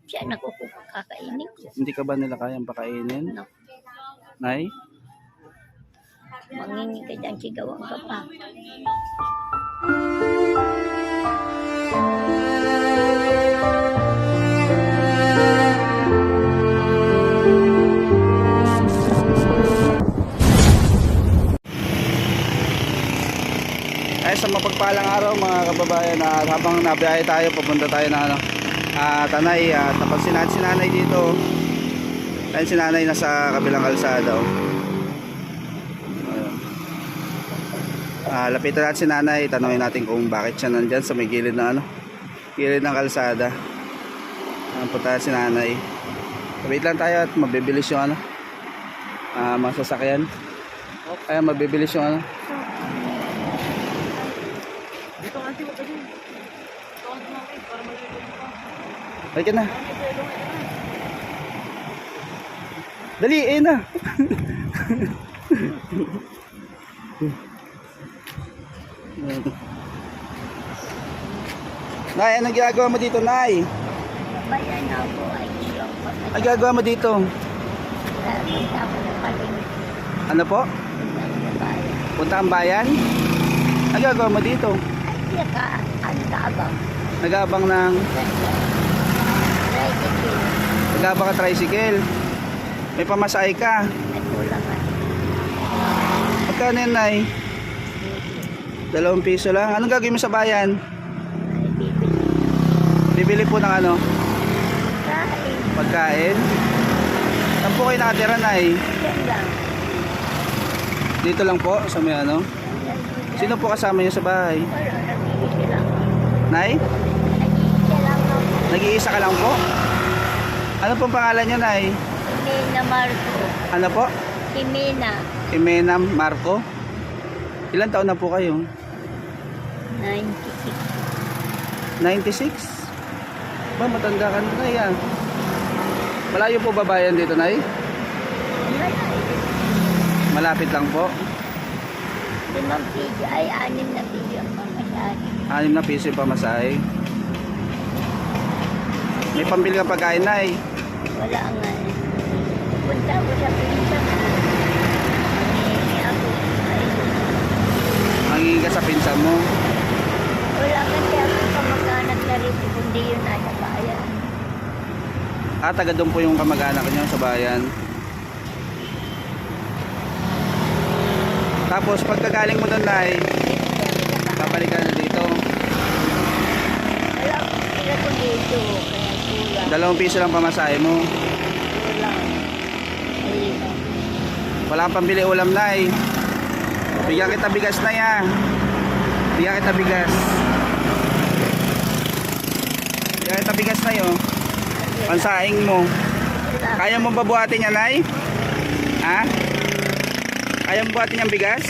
Siya nakukakainin ko. Hindi ka ba nila kayang pakainin? No, Nay? mangingi ka dyan, sigawan ka pa. Ay, sa mapagpalang araw mga kababayan, habang nabiyahe tayo, pupunta tayo ng Tanay, napansin natin si nanay dito. Ayun si nanay nasa kabilang kalsada. Lapitan natin si nanay, tanongin natin kung bakit siya nandyan sa may gilid ng gilid ng kalsada. Punta natin si nanay. Wait lang tayo at mabibilis yung mga sasakyan. Ay, mabibilis yung Halika na. Dali, na. Nay, anong ginagawa mo dito, Nay? Bayan ako ay siyang pagkakita. Anong ginagawa mo dito? Punta ako ng palengke. Ano po? Punta ako ng bayan. Punta ang bayan? Anong ginagawa mo dito? Ay, ang tabang. Nag-aabang ng... Tricycle. Nag-aabang ka tricycle. May pamasahe ka. Nagkulangan. Magkano yan, Nay? 2 piso lang. Anong gagawin mo sa bayan? Ay, bibili. Bibili po ng Kain. pagkain. Saan po kayo nakatira, Nay? Yan lang. Dito lang po, sa may Sino po kasama niyo sa bahay? Wala, nag-iisa lang. Nay? Nag-iisa lang ako. Nag-iisa ka lang po? Ano pong pangalan niyo, Nay? Jimena Marco. Ano po? Jimena. Jimena Marco? Ilan taon na po kayo? 96. 96? Ba, matanda ka na, Nay, Malayo po ba bayan dito, Nay? Malapit lang po. 5 piso ay 6 na piso ang pamasahe. 6 na piso yung pamasahe. May pambili ka pagkain, Nay? Wala nga. Punta ako sa pinsan. Ako ay Mangingi ka sa pinsan mo. wala kasi ako kamag-anak na rin kundi yun nasa bayan. Taga doon po yung kamag-anak niyo sa bayan. Tapos pagkagaling mo doon, Nay, babalik ka na dito. Wala akong pila ko dito. Kaya kulang. 2 piso lang pamasahe mo. Kulang. Ay, Wala kang pambili ulam, Nay. Bigyan kita bigas, Nay, Bigyan kita bigas. Bigyan kita bigas, Nay, Pansaing mo. Kaya mo ba buhatin yan, Nay? Ha? Kaya mo buhatin yung bigas?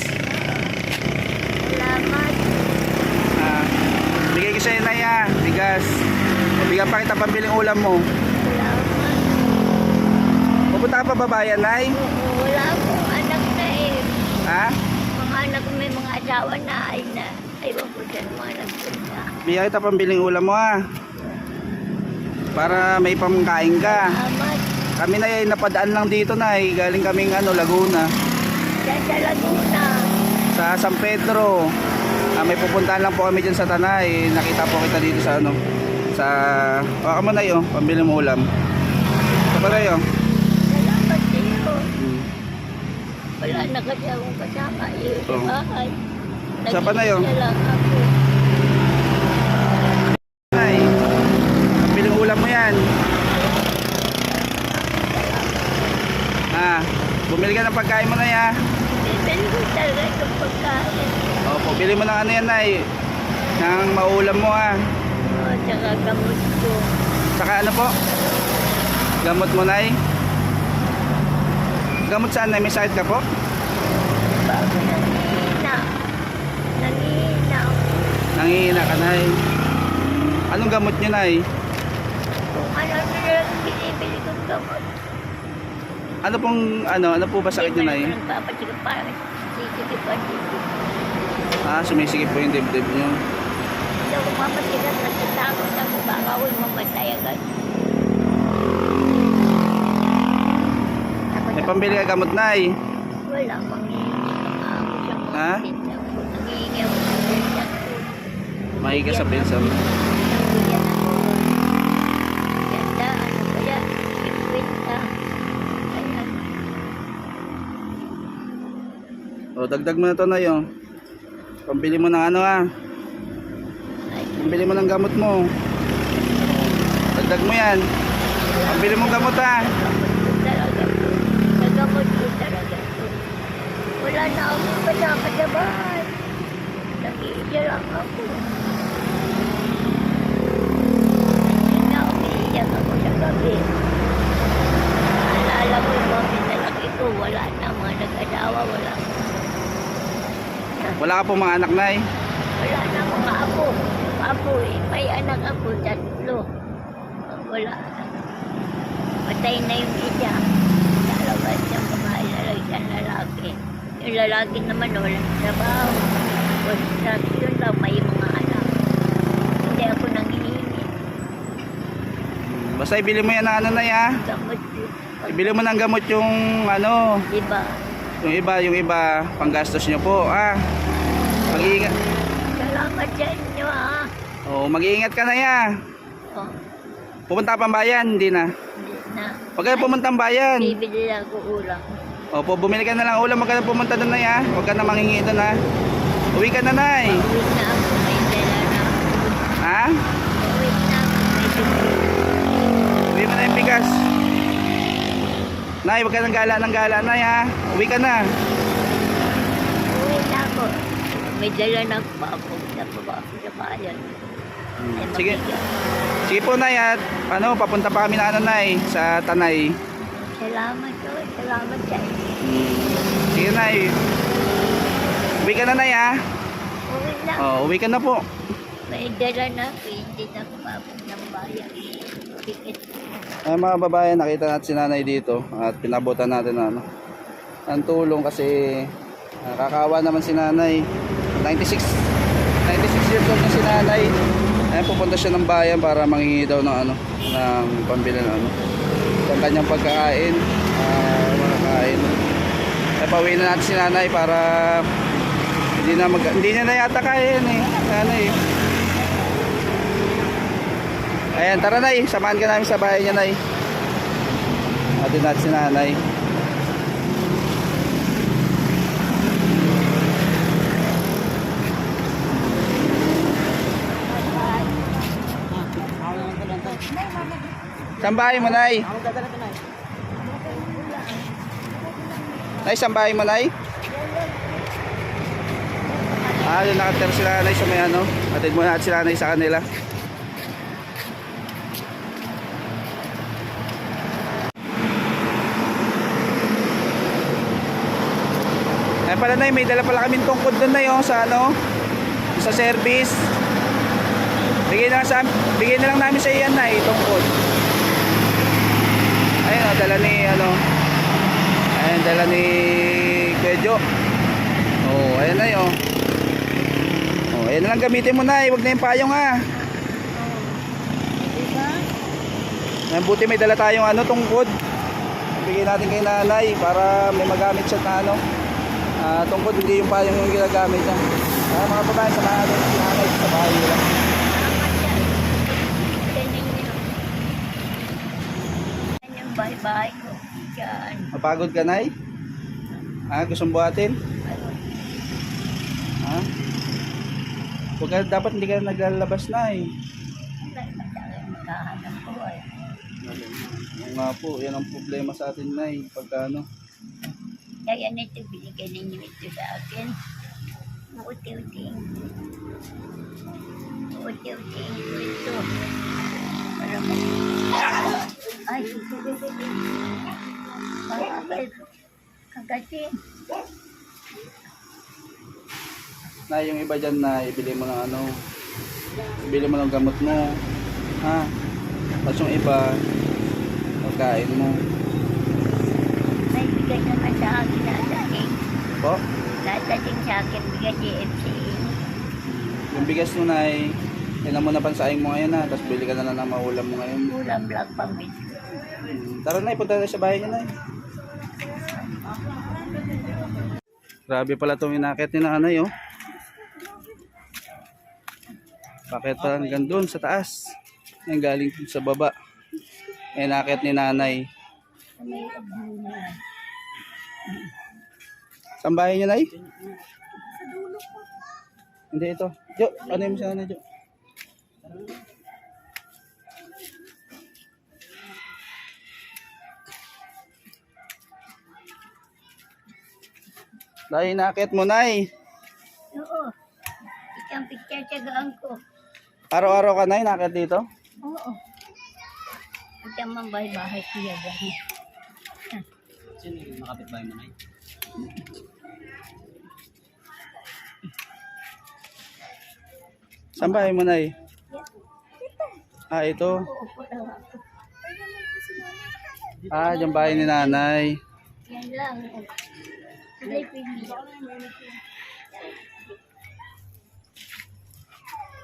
salamat. Bigay ko sa'yo, Nay, bigas. Bigyan pa kita pambiling ulam mo. Salamat. Pupunta ka pa babayan, Nay? Wala akong anak na eh. Ha? Mga anak ko may mga asawa na ay na. Aywan ko dyan mga nagpunta. Bigyan kita pambiling ulam mo, para may pamkain ka. Salamat. Kami na napadaan lang dito, Nay. Galing kaming Laguna. Dyan sa Laguna. Sa San Pedro. May pupuntahan lang po kami dyan sa Tanay. Nakita po kita dito sa sa baka mo, Nay, pambili mo ulam. Ito pala yun. Salamat sa iyo. Wala na kasi akong kasama eh. Sa Oo. bahay. Sa pa na yun? Nag-iisa lang ako. Nay, pambiling ulam mo yan. Bumili ka ng pagkain mo, Nay, Bibili ko talaga itong pagkain. Opo, bili mo ng yan, Nay. Nang maulam mo, Tsaka gamot ko. Saka ano po? Gamot mo, Nay? Gamot saan, Nay? May sakit ka po? Bago nangihina. Nangihina ako. Nangihina ka, Nay. Anong gamot niyo, Nay? Kung ano na lang binibili kong gamot. Ano po ba sakit niyo, Nay? Hindi man ako nagpapasikip parang sisikip ang dito. Sumisikip po yung dibdib niyo. Hindi ako mapasikip. Nagtatakot ako. Baka ako'y mamatay agad. pambili ka gamot, Nay. Wala, manghihingi pa ako sa Ha? mga pinsan ko. Nanghihingi ako sa pinsan ko. Mahiga ka sa pinsan mo. Nabigyan ako. Ganda, ano kaya? 50. Ayan. O, dagdag mo na to, Nay, oh. Pambili mo ng ano, ah. Ay, Pambili mo ng gamot mo. Dagdag mo yan. Pambili mo ng gamot, ah. nagamot ko talaga to. Wala na akong kasama sa bahay. Nag-iiya lang ako. Hindi na umiiyak ako sa gabi. Naalala ko yung mga pinalaki ko. Wala na mga nag-asawa. Wala ka pong mga anak, Nay. Wala na mga apo. Apo eh. May anak ako, 3. Wala na. Patay na yung isa. Dalawa siyang babae, isang lalaki. Yung lalaki naman walang trabaho. Construction lang, may mga anak. Hindi ako nanghihingi. Basta ibili mo yan ng ano, Nay, ah. Gamot Ibili mo ng gamot yung ano, Diba? yung iba, panggastos nyo po, ah. Mag-iingat. Salamat sa inyo ha. Oh, mag-iingat ka na, ya. Oh, Pupunta ka pang bayan, hindi na. hindi na. Huwag ka na pumunta ang bayan. Bibili lang ko ulam. Opo, bumili ka na lang ulam, huwag ka na pumunta doon, Nay, ah. Huwag ka na manghingi doon, ha. Uwi ka na, Nay. Uwi na ako, may dala na ako. Ha? Uwi na ako, may bibili. Uwi mo na yung bigas. Nay, huwag ka ng gala, Nay, ha. Uwi ka na. Uwi na ako. May dala na pa ako sa bayan. Ay, Sige. mabigat. Sige po, Nay, at ano, papunta pa kami na ano, Nay, sa Tanay. Salamat po. Salamat sa inyo. Sige, Nay. Uwi ka na, Nay, ha. Uwi na. Oh, uwi ka na po. May dala na ako. Hindi na ako papag ng bayan. Ticket. Ay, mga babayan, nakita natin si Nanay dito at pinabutan natin na ano, ang tulong kasi kakaawa naman si Nanay. 96 years old na si Nanay. Ay, pupunta siya ng bayan para manghingi daw ng ano, ng pambili ng ano, ng kanyang pagkain, makakain. Ay, pauwiin na natin si Nanay para hindi niya na yata kaya yan, eh. Nanay. Ayan, tara, Nay, samahan ka namin sa bahay niya, Nay. Atin natin si Nanay. Saan bahay mo, Nay? Nay, saan bahay mo, Nay? Doon nakatira si Nanay sa may ano. Atid muna natin si Nanay sa kanila. Ayan pala, Nay, may dala pala kaming tungkod doon, Nay, oh, sa ano, sa service. Bigay na lang namin sa iyan, Nay, tungkod. Ayun, oh, dala ni ano. Ayun, dala ni Kwejo. Oh, ayan, Nay, oh. Oh, ayan na lang gamitin mo, Nay, wag na yung payong, ha. Diba? Ayan, buti may dala tayong ano, tungkod. Bigay natin kay Nanay para may magamit siya na ano. Tungkod, hindi yung payong yung ginagamit niya. Mga babae, samahan natin si Nanay sa bahay nila. Salamat yan. Ganyan nyo. Yan yung bahay-bahay ko. Diyan. Mapagod ka, Nay? Gusto mong buhatin? Ha? Huwag ka, dapat hindi ka naglalabas, Nay. Magkahanap ko ay. Oo nga po, yan ang problema sa atin, Nay. Pagka ano. Kaya nito, binigyan ninyo ito sa akin. Uti-uting. Uti-uting ko ito. Para ay, kagatin. Nay, yung iba dyan, na ibili mo ng ano, ibili mo ng gamot mo. Ha? Tapos yung iba, pagkain mo. May bigay naman sa akin na dating. Po? Dating sa akin, bigay GFC. Yung bigas mo, Nay, yan ang muna pansaing mo ngayon, ha. Tapos bili ka na lang ng maulam mo ngayon. Ulam lang pambit. Tara, Nay, punta tayo sa bahay niya, Nay. Grabe pala itong inakit ni nanay, oh. Bakit pa hanggang doon sa taas? Yung galing sa baba. Inakit ni nanay. May abuna. Saan bahay niyo, nay? Hindi, ito. Jo, ano yung sa nanay, Jo? Dahil inakit mo, nay. Oo. Isang picture tsagaan ko. Araw-araw ka na inakit dito? Oo. Ito mang bahay-bahay siya gani. Sino yung makapit bahay mo na yun? Saan bahay mo, nay? Ah, ito. Uupo lang ako. Ah, dyan bahay ni nanay. Yan lang. Kulay pili.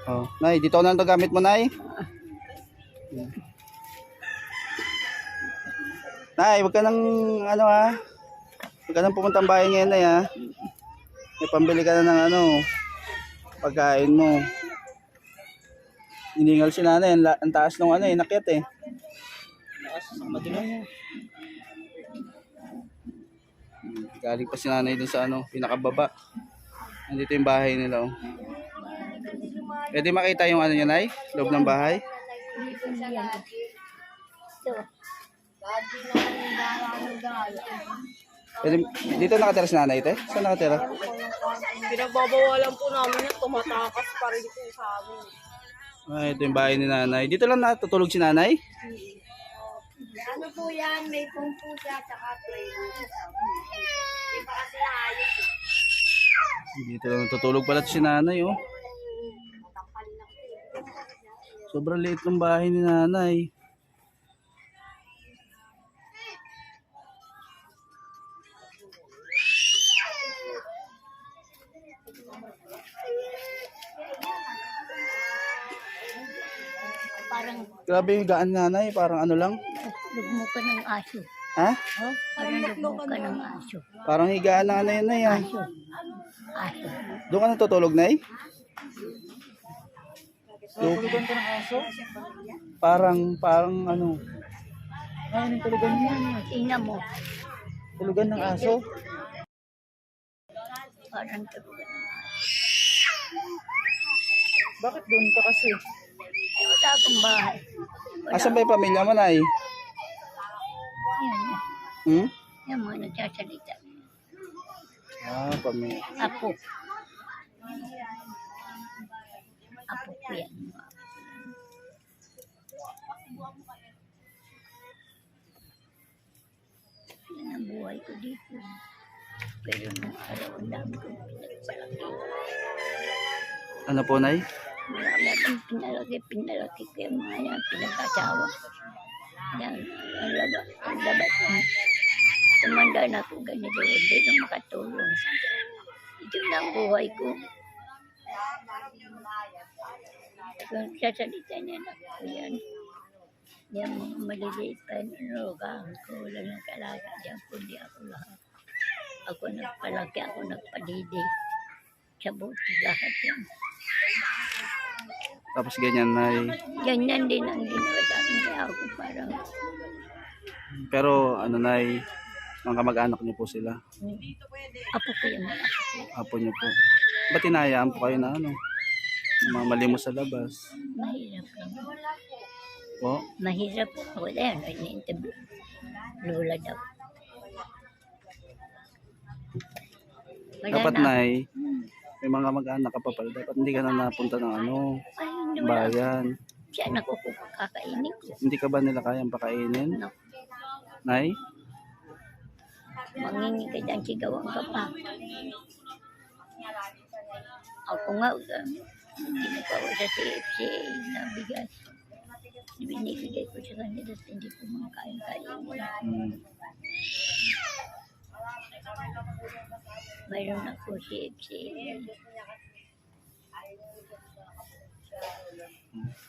Oh, nay, dito na ito gamit mo, nay. Nay, wag ka nang ano ha. Wag ka nang pumunta ang bahay ngayon, nay ha. May pambili ka na ng ano, pagkain mo. Iningal si nanay, ang taas ng ano, inakyat eh. Taas, sa madilim. Galing pa si nanay dun sa ano, pinakababa. Nandito yung bahay nila, oh. Pwede makita yung ano niya, nay? Loob ng bahay? Ito. Pwede, dito nakatira si nanay, te? Saan nakatira? Pinagbabawalan po namin yan, tumatakas pa rin po sa amin. Ah, ito yung bahay ni nanay. Dito lang natutulog si nanay? Ano po yan, may pumpo siya, tsaka train. Di ba kasi ayos eh. Dito lang natutulog pala si nanay, oh. Matangkal lang eh. Sobrang liit ng bahay ni nanay. Parang Grabe yung gaan ni nanay, parang ano lang. lugmo ka ng aso. Ha? Parang lugmo ka ng aso. Parang higaan na ano yun, nay, ah. Aso. Aso. Doon ka natutulog, nay? Tulugan ka ng aso? Parang ano, Ano yung tulugan niya? Tingnan mo. tulugan ng aso. Parang tulugan. Bakit doon ka kasi? Ay, wala akong bahay. Wala. Asan ba yung pamilya mo, nay? Yan. Hmm? Yan mga nagsasalita. Ah, pamilya. Apo. Apo ko yan. Yan ang buhay ko dito. Pero nung araw, ang dami kong pinagpalaki. Ano po, nay? Marami akong pinalaki ko yung mga yan, pinagkasawa. Yan, ang labat mo. Tumanda na ako ganito, hindi na makatulong. Ito na ang buhay ko. Kung sasalita niya na ko yan, yung mga maliliit pa yung rogahan ko, wala nang kalaga dyan, kundi ako lahat. Ako nagpalaki, ako nagpadidi. Sa buti lahat yan. Tapos ganyan, nay. Ganyan din ang ginawa sa akin, kaya ako parang Pero ano, nay, mga kamag-anak niyo po sila. apo ko yung mga apo ko. Apo niyo po. Ba't hinayaan po kayo na ano? Mamalimos sa labas. Mahirap lang. Po? Mahirap ako dahil ini-interview. Lola daw. Wala Dapat, na. nay, may mga kamag-anak ka pa pala. Dapat hindi ka na napunta ng ano, Ay, hindi wala. bayan. Siya nakukakainin ko. Hindi ka ba nila kayang pakainin? No. Nay? Mangingi ka dyan, sigawan ka pa. Ako nga, ginagawa ko sa CFCA na bigas. Binibigay ko sa kanila at hindi ko mga kain-kain. Hmm. Mayroon ako CFCA.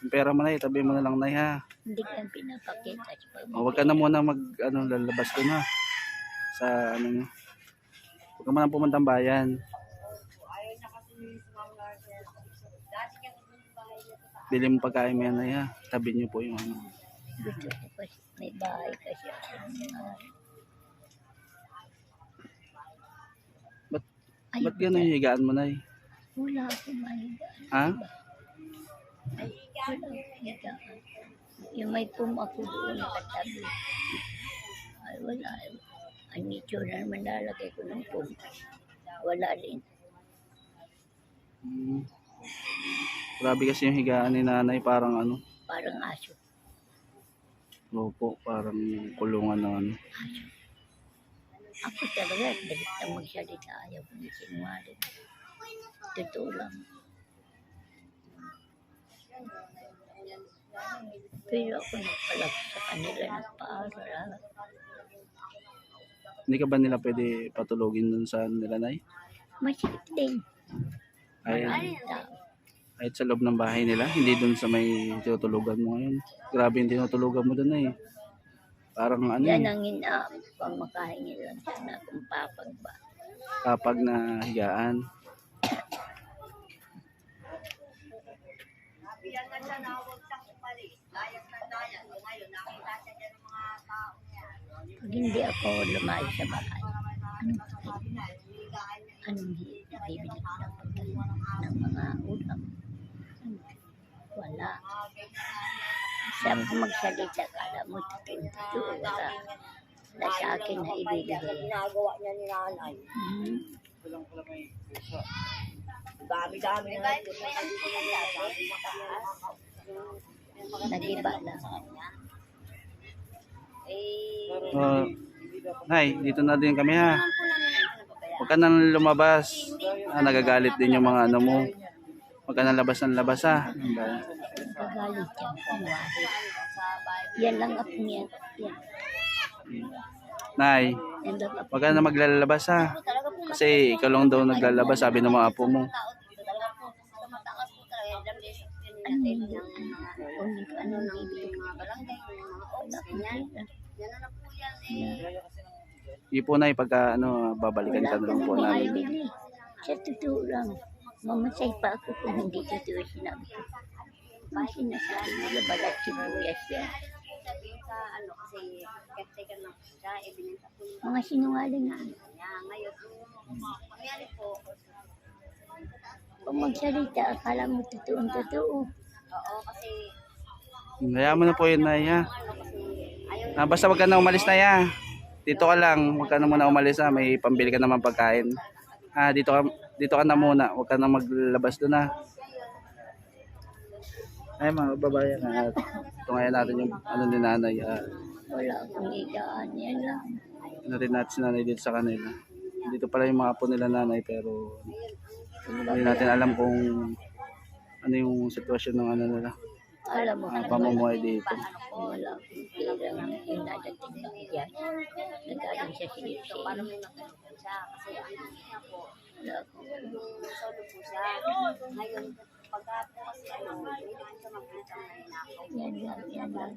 Yung pera mo, nay, tabi mo na lang, nay, ha? Hindi ka pinapakita sa O, huwag ka na muna mag, ano, lalabas ko na. sa ano nyo. Huwag ka man pumuntang bayan. Ayaw na kasi ni Ma'am Garcia. Dati kaya kung bahay niya sa Bili mo pagkain mo yan ay ha. Tabi nyo po yung ano. Gusto ko kasi may bahay kasi ako. Ba't gano'n yung higaan mo na Wala akong mahigaan. Ha? Ay, wala akong higaan. Yung may pum ako doon katabi. Ay, wala. Ang nito na naman lalagay ko ng pum. Wala rin. Grabe kasi yung higaan ni nanay, parang ano. Parang aso. Opo, parang kulungan na ano. Aso. Ako talaga, dalit na magsalita. Ayaw ko na sinungaling. Totoo lang. Pero ako nagpalak sa kanila, nagpaaral. Hindi ka ba nila pwede patulogin dun sa nila, nay? Masikip din. Ay, Maraming tao. kahit sa loob ng bahay nila, hindi dun sa may tinutulugan mo ngayon. Grabe yung tinutulugan mo dun eh. Parang ano Yan eh, ang pamakain lang sana kung papagba. kapag na higaan. Yan na siya na huwag siyang umalis. Layas na layas. Ngayon, nakita siya dyan ng mga tao niya. Pag hindi ako lumayo sa bahay, anong bibili ko ng pagkain ng mga ulam? Wala. Sabi ko magsalita ka, alam mo, totoo ka. Na sa akin na ibibigay. Ginagawa niya ni nanay. Dami-dami na lang. Nag-iba na. Nay, dito na din kami ha. Huwag ka nang lumabas. Nagagalit din yung mga ano mo. Huwag ka nang labas ng labas ha. Gagalit yan. Kunwari. Yan lang ako niyan. Yan. Nay, Yan lang ako. huwag ka na maglalabas ha. Kasi ikaw lang daw naglalabas, sabi ng mga apo mo. Anong bibili ko? Wala akong pera. Hindi po nay, pagka ano, babalikan ka na lang po Wala namin. akong bibili. Sa totoo lang. Mamasay pa ako kung hindi totoo sinabi ko. Ang sinasabi nila balat sibuyas yan. Sabihin sa ano kasi caretaker lang po siya, ibinenta po yung Mga sinungaling nga. niya. Ngayon, nangyari po, Kung magsalita, akala mo totoo. oo kasi Hayaan mo na po yun nay ha. ano kasi ayaw Basta wag ka na umalis na ya. Dito ka lang, wag ka na muna umalis ha. May pambili ka naman pagkain. Dito ka na muna, wag ka na maglabas doon ha. Ay mga babayan na. Tungayan natin yung ano ni nanay. Wala akong higaan. Yan lang. Ano rin natin si nanay dito sa kanila. Dito pala yung mga apo nila nanay pero hindi natin alam kung ano yung sitwasyon ng ano nila. Alam mo, Pamumuhay dito. kung wala akong pera yung dadating na yan. Nagaling sa silip-silip. paano may nagkaroon siya kasi ano niya po, Wala akong solo po siya. Ngayon, pagka po kasi ano, hindi ko siya mag-init ang nanay na ako. yan lang.